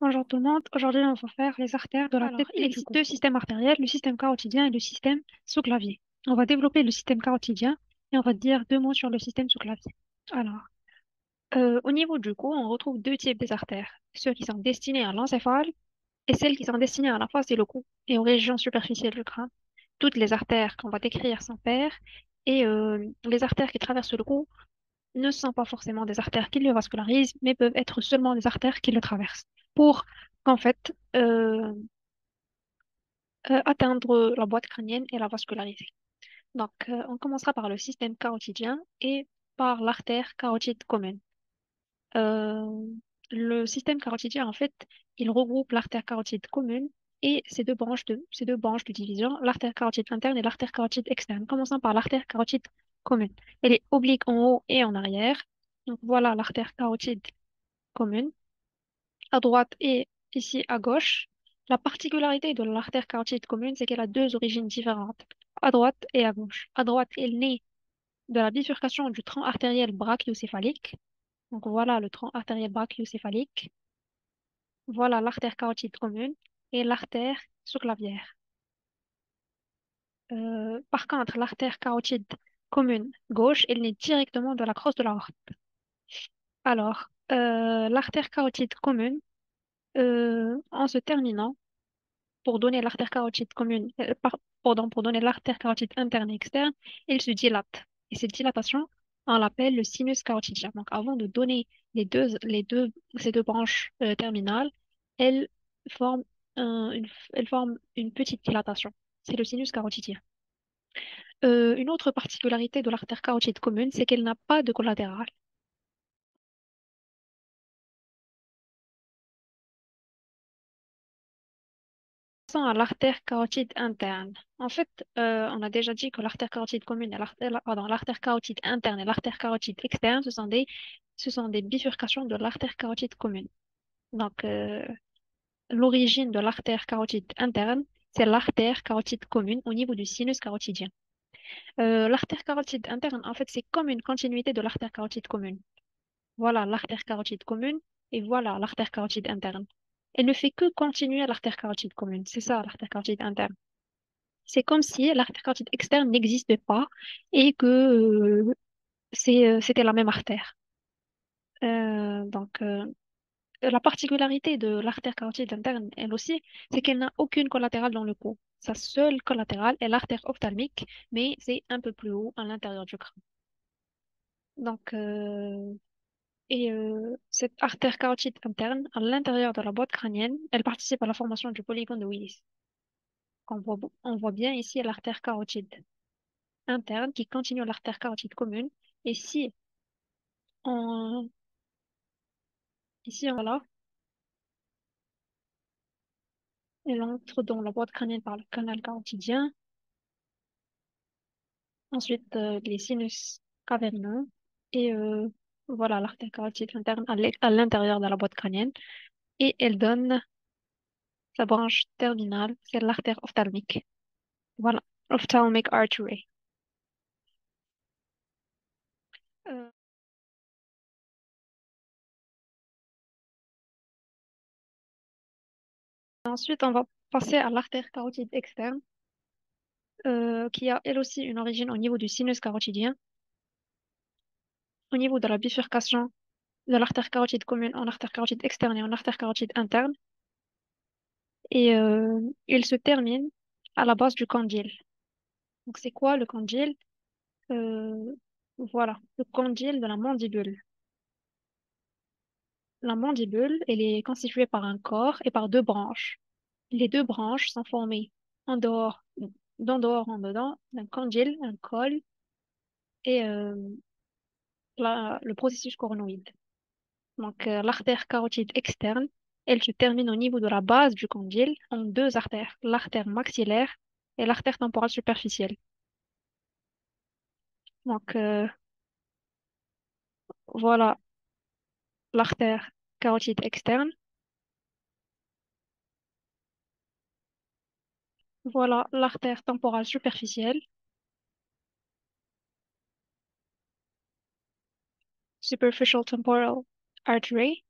Bonjour tout le monde. Aujourd'hui, on va faire les artères de la tête Il et du existe cou. deux systèmes artériels, le système carotidien et le système sous-clavier. On va développer le système carotidien et on va dire deux mots sur le système sous-clavier. Alors, au niveau du cou, on retrouve deux types des artères, ceux qui sont destinés à l'encéphale et celles qui sont destinées à la face et le cou et aux régions superficielles du crâne. Toutes les artères qu'on va décrire sont paires et les artères qui traversent le cou ne sont pas forcément des artères qui le vascularisent, mais peuvent être seulement des artères qui le traversent pour qu'en fait, atteindre la boîte crânienne et la vasculariser. Donc, on commencera par le système carotidien et par l'artère carotide commune. Euh, le système carotidien, en fait, il regroupe l'artère carotide commune et ses deux branches de division, l'artère carotide interne et l'artère carotide externe. Commençons par l'artère carotide commune. Elle est oblique en haut et en arrière. Donc, voilà l'artère carotide commune à droite et ici à gauche. La particularité de l'artère carotide commune, c'est qu'elle a deux origines différentes, à droite et à gauche. À droite, elle naît de la bifurcation du tronc artériel brachiocéphalique. Donc voilà le tronc artériel brachiocéphalique. Voilà l'artère carotide commune et l'artère sous-clavière. Par contre, l'artère carotide commune gauche, elle naît directement de la crosse de l'aorte. Alors, l'artère carotide commune, en se terminant, pour donner l'artère carotide commune, pour donner l'artère carotide interne et externe, il se dilate. Et cette dilatation, on l'appelle le sinus carotidien. Donc, avant de donner ces deux branches terminales, elles forment elles forment une petite dilatation. C'est le sinus carotidien. Une autre particularité de l'artère carotide commune, c'est qu'elle n'a pas de collatéral. Passons à l'artère carotide interne. En fait, on a déjà dit que l'artère carotide commune et l'artère carotide interne et l'artère carotide externe, ce sont des bifurcations de l'artère carotide commune. Donc, l'origine de l'artère carotide interne, c'est l'artère carotide commune au niveau du sinus carotidien. L'artère carotide interne, en fait, c'est comme une continuité de l'artère carotide commune. Voilà l'artère carotide commune et voilà l'artère carotide interne. Elle ne fait que continuer l'artère carotide commune. C'est ça, l'artère carotide interne. C'est comme si l'artère carotide externe n'existait pas et que c'était la même artère. La particularité de l'artère carotide interne, elle aussi, c'est qu'elle n'a aucune collatérale dans le cou. Sa seule collatérale est l'artère ophtalmique, mais c'est un peu plus haut à l'intérieur du crâne. Donc, cette artère carotide interne, à l'intérieur de la boîte crânienne, elle participe à la formation du polygone de Willis. On voit bien ici l'artère carotide interne qui continue l'artère carotide commune. Et si on, ici, voilà, elle entre dans la boîte crânienne par le canal carotidien, ensuite les sinus caverneux, et voilà l'artère carotide interne à l'intérieur de la boîte crânienne. Et elle donne sa branche terminale, c'est l'artère ophtalmique. Voilà, ophthalmic artery. Euh, Ensuite, on va passer à l'artère carotide externe, qui a elle aussi une origine au niveau du sinus carotidien, au niveau de la bifurcation de l'artère carotide commune en artère carotide externe et en artère carotide interne. Et il se termine à la base du condyle. Donc, c'est quoi le condyle? Euh, voilà, le condyle de la mandibule. La mandibule, elle est constituée par un corps et par deux branches. Les deux branches sont formées en dehors, d'en dehors en dedans, d'un condyle, un col et le processus coronoïde. Donc, l'artère carotide externe, elle se termine au niveau de la base du condyle en deux artères, l'artère maxillaire et l'artère temporale superficielle. Donc, voilà l'artère carotide externe, voilà l'artère temporale superficielle, superficial temporal artery,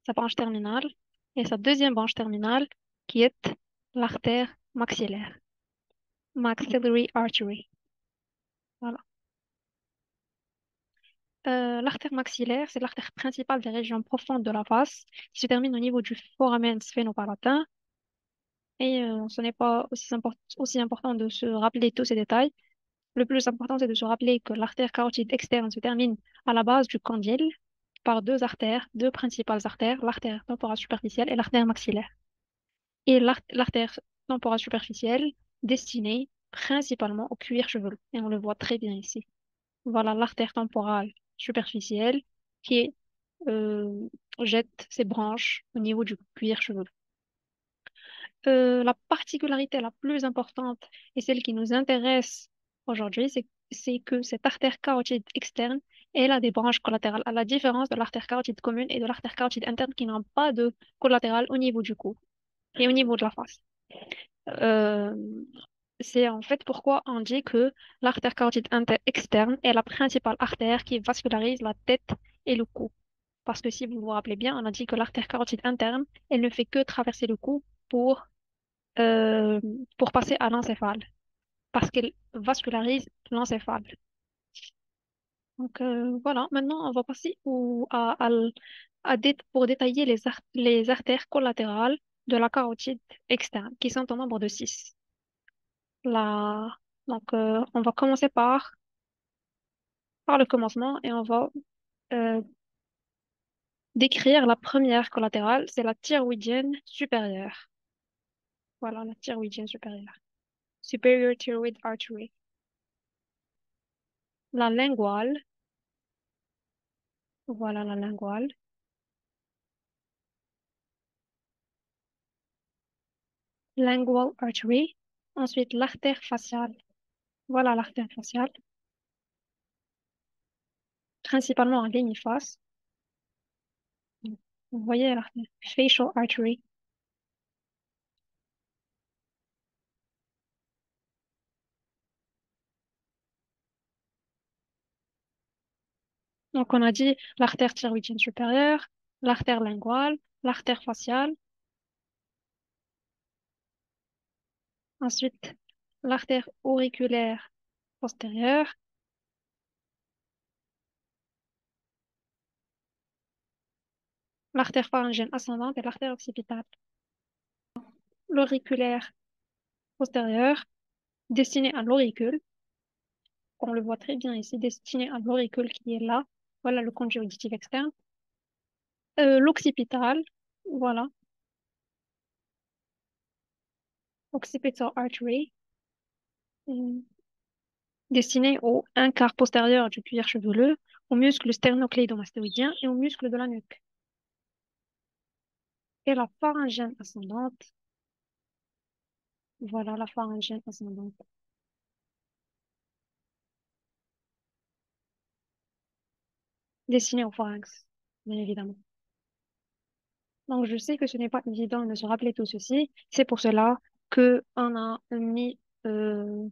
sa branche terminale, et sa deuxième branche terminale qui est l'artère maxillaire, maxillary artery. Voilà. L'artère maxillaire, c'est l'artère principale des régions profondes de la face qui se termine au niveau du foramen sphénopalatin. Et ce n'est pas aussi important de se rappeler tous ces détails. Le plus important, c'est de se rappeler que l'artère carotide externe se termine à la base du condyle par deux artères, deux principales artères, l'artère temporale superficielle et l'artère maxillaire. Et l'artère temporale superficielle destinée principalement au cuir chevelu. Et on le voit très bien ici. Voilà l'artère temporale superficielle qui euh, jette ses branches au niveau du cuir chevelu. La particularité la plus importante et celle qui nous intéresse aujourd'hui, c'est que cette artère carotide externe, elle a des branches collatérales, à la différence de l'artère carotide commune et de l'artère carotide interne qui n'ont pas de collatéral au niveau du cou et au niveau de la face. Euh, c'est en fait pourquoi on dit que l'artère carotide externe est la principale artère qui vascularise la tête et le cou. Parce que si vous vous rappelez bien, on a dit que l'artère carotide interne, elle ne fait que traverser le cou euh, pour passer à l'encéphale, parce qu'elle vascularise l'encéphale. Donc voilà, maintenant on va passer pour détailler les artères collatérales de la carotide externe, qui sont au nombre de 6. La... Donc on va commencer par le commencement et on va euh, décrire la première collatérale, c'est la thyroïdienne supérieure. Voilà, la thyroïdienne supérieure. Superior thyroid artery. La linguale, voilà la linguale. Lingual artery. Ensuite, l'artère faciale. Voilà l'artère faciale, principalement en ligne face. Vous voyez l'artère facial artery. Donc, on a dit l'artère thyroïdienne supérieure, l'artère linguale, l'artère faciale. Ensuite, l'artère auriculaire postérieure, l'artère pharyngienne ascendante et l'artère occipitale. L'auriculaire postérieure, destinée à l'auricule. On le voit très bien ici, destinée à l'auricule qui est là. Voilà le conduit auditif externe. L'occipital, voilà, occipital artery, euh, destiné au un quart postérieur du cuir chevelu, au muscle sternocléidomastoïdien et au muscle de la nuque. Et la pharyngienne ascendante, voilà la pharyngienne ascendante, destinée au pharynx, bien évidemment. Donc, je sais que ce n'est pas évident de se rappeler tout ceci. C'est pour cela que euh,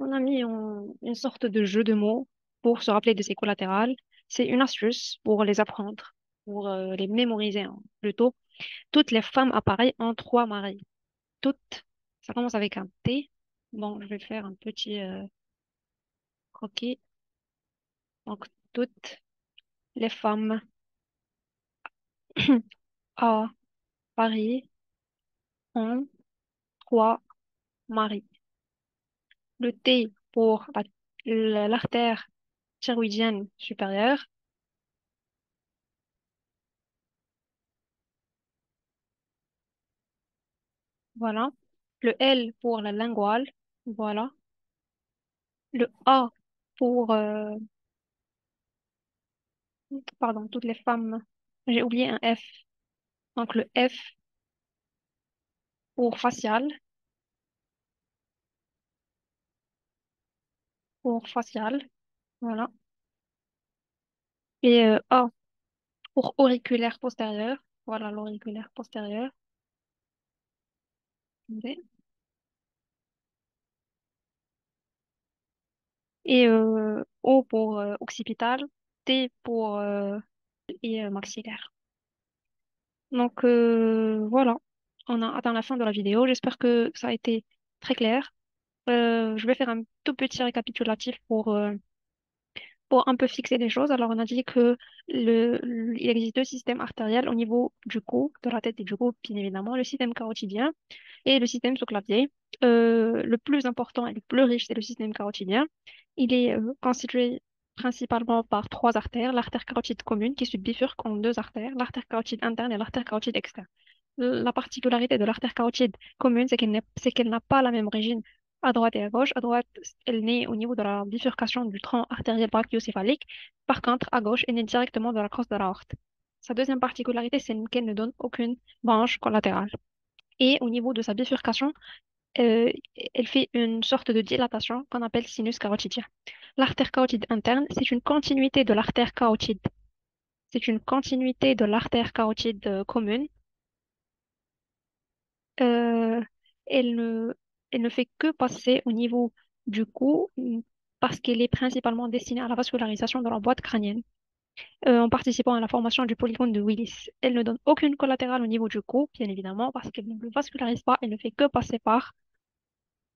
on a mis une sorte de jeu de mots pour se rappeler de ces collatérales. C'est une astuce pour les apprendre, pour les mémoriser hein, plutôt. Toutes les femmes apparaissent en trois maris. Toutes, ça commence avec un T. Bon, je vais faire un petit croquis. Donc, toutes les femmes à Paris ont trois maris. Le T pour l'artère thyroïdienne supérieure. Voilà. Le L pour la linguale. Voilà. Le A pour, pardon, toutes les femmes. J'ai oublié un F. Donc, le F pour facial. Pour facial. Voilà. Et A pour auriculaire postérieur. Voilà l'auriculaire postérieur. D. Et O pour occipital. T pour et maxillaire. Donc voilà, on a atteint la fin de la vidéo. J'espère que ça a été très clair. Je vais faire un tout petit récapitulatif pour un peu fixer les choses. Alors, on a dit que il existe deux systèmes artériels au niveau du cou, de la tête et du cou, bien évidemment, le système carotidien et le système sous-clavier. Le plus important et le plus riche, c'est le système carotidien. Il est constitué principalement par trois artères, l'artère carotide commune qui se bifurque en deux artères, l'artère carotide interne et l'artère carotide externe. La particularité de l'artère carotide commune, c'est qu'elle n'a pas la même origine à droite et à gauche. À droite, elle naît au niveau de la bifurcation du tronc artériel brachiocéphalique. Par contre, à gauche, elle naît directement de la crosse de l'aorte. Sa deuxième particularité, c'est qu'elle ne donne aucune branche collatérale. Et au niveau de sa bifurcation, euh, elle fait une sorte de dilatation qu'on appelle sinus carotidien. L'artère carotide interne, c'est une continuité de l'artère carotide. C'est une continuité de l'artère carotide commune. Euh, elle ne, elle ne fait que passer au niveau du cou parce qu'elle est principalement destinée à la vascularisation de la boîte crânienne en participant à la formation du polygone de Willis. Elle ne donne aucune collatérale au niveau du cou, bien évidemment, parce qu'elle ne le vascularise pas, elle ne fait que passer par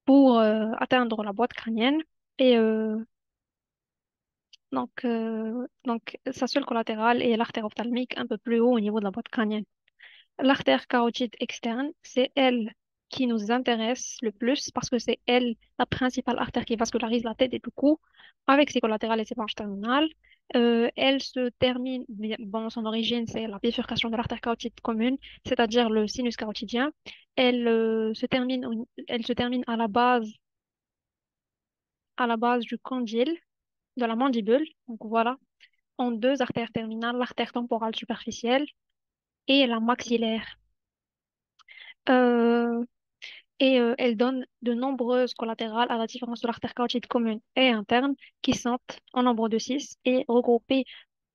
pour atteindre la boîte crânienne. Et donc, sa seule collatérale est l'artère ophtalmique un peu plus haut au niveau de la boîte crânienne. L'artère carotide externe, c'est elle qui nous intéresse le plus parce que c'est elle la principale artère qui vascularise la tête et le cou avec ses collatérales et ses branches terminales. Elle se termine, bon, son origine, c'est la bifurcation de l'artère carotide commune, c'est-à-dire le sinus carotidien. Elle se termine à la base du condyle, de la mandibule. Donc voilà, en deux artères terminales, l'artère temporale superficielle et la maxillaire. Euh, elle donne de nombreuses collatérales à la différence de l'artère carotide commune et interne qui sont en nombre de 6 et regroupées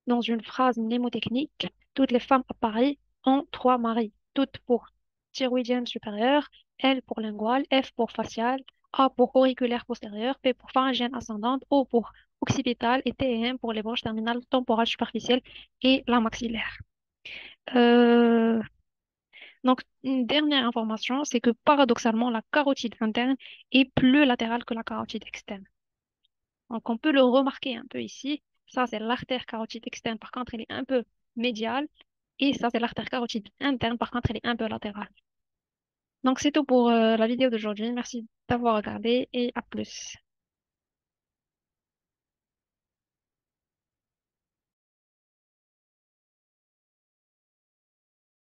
dans une phrase mnémotechnique. Toutes les femmes à Paris ont trois maris, toutes pour thyroïdienne supérieure, L pour linguale, F pour faciale, A pour auriculaire postérieure, P pour pharyngienne ascendante, O pour occipitale et T et M pour les branches terminales temporales superficielles et la maxillaire. Euh, donc, une dernière information, c'est que paradoxalement, la carotide interne est plus latérale que la carotide externe. Donc, on peut le remarquer un peu ici. Ça, c'est l'artère carotide externe. Par contre, elle est un peu médiale. Et ça, c'est l'artère carotide interne. Par contre, elle est un peu latérale. Donc, c'est tout pour la vidéo d'aujourd'hui. Merci d'avoir regardé et à plus.